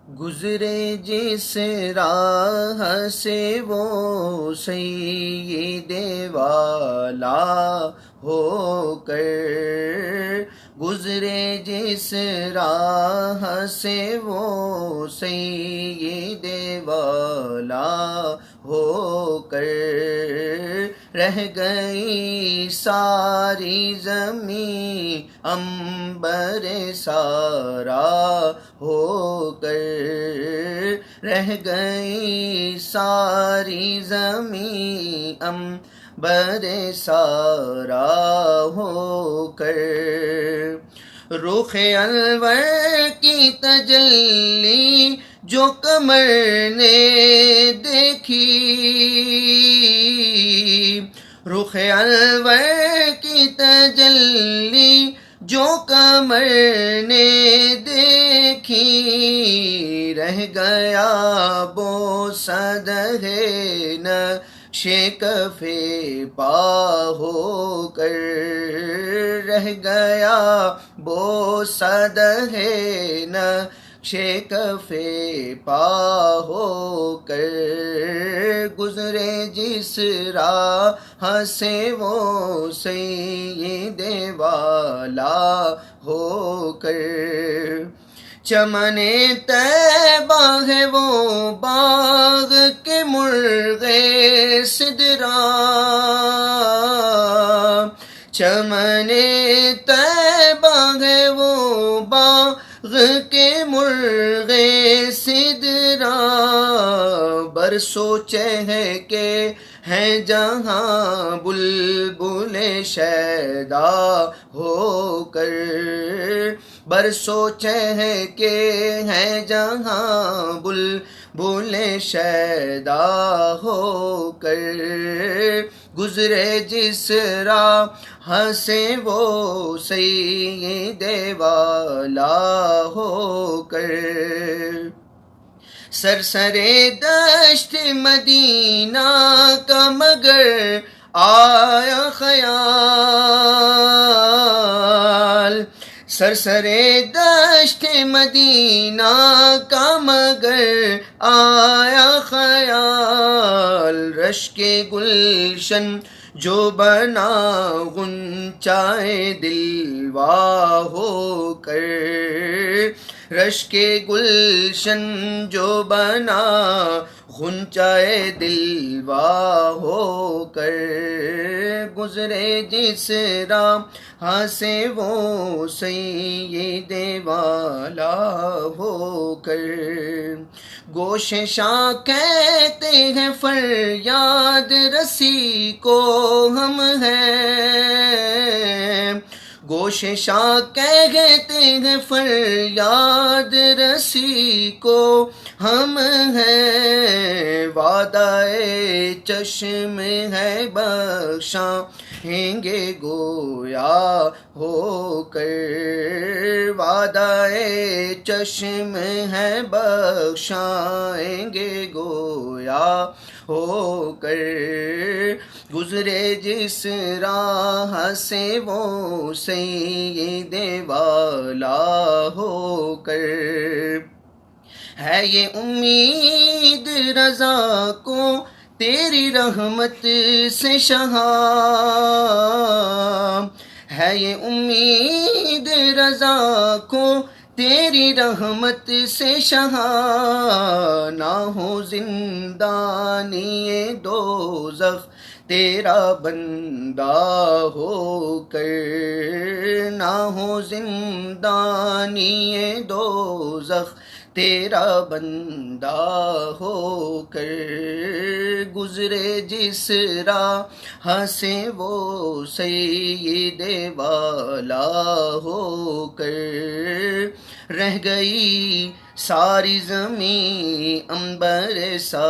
گزرے جس راہ سے وہ سید والا ہو کر، گزرے جس راہ سے وہ سید والا ہو کر، رہ گئی ساری زمین عنبر سارا ہو کر، رہ گئی ساری زمین عنبر سارا ہو کر، رخ انور کی تجلی جو قمر نے دیکھی، رخ انور کی تجلی جو قمر نے دیکھی، رہ گیا بوسہ نقش کف پا ہو کر، رہ گیا بوسہ نقش کف پا ہو کر، گزرے جس راہ سے وہ سید والا ہو کر، چمن طیبہ ہے وہ باغ کے مرغ سدرا، چمن طیبہ ہے وہ باغ کے مرغ سدرا، برسوں چہکے ہیں جہاں بلبل شیدا ہو کر، برسوں چہکے ہیں جہاں بلبل شیدا ہو کر، گزرے جس راہ سے وہ سید والا ہو کر، سرسرے دشت مدینہ کا مگر آیا خیال، سرسرے دشت مدینہ کا مگر آیا خیال، رشک گلشن جو بنا غنچۂ دلوا ہو کر، رشک گلشن جو بنا غنچۂ دلوا ہو کر، گزرے جس راہ سے وہ سید والا ہو کر، گوششاں کہتے ہیں فریاد رسی کو ہم ہیں، گوششاں کہتے ہیں فریاد رسی کو ہم ہیں، وعدہ چشم ہے بخشائیں گے گویا ہو کر، وعدہ چشم ہے بخشائیں گے گویا ہو کر، گزرے جس راہ سے وہ سید والا ہو کر، ہے یہ امید رضا کو تیری رحمت سے شہاں، ہے یہ امید رضا کو تیری رحمت سے شہاں، نہ ہو زندانی دوزخ تیرا بندہ ہو کر، نہ ہو زندانی دوزخ تیرا بندہ ہو کر، گزرے جس راہ سے وہ سید والا ہو کر، رہ گئی ساری زمین عنبر سا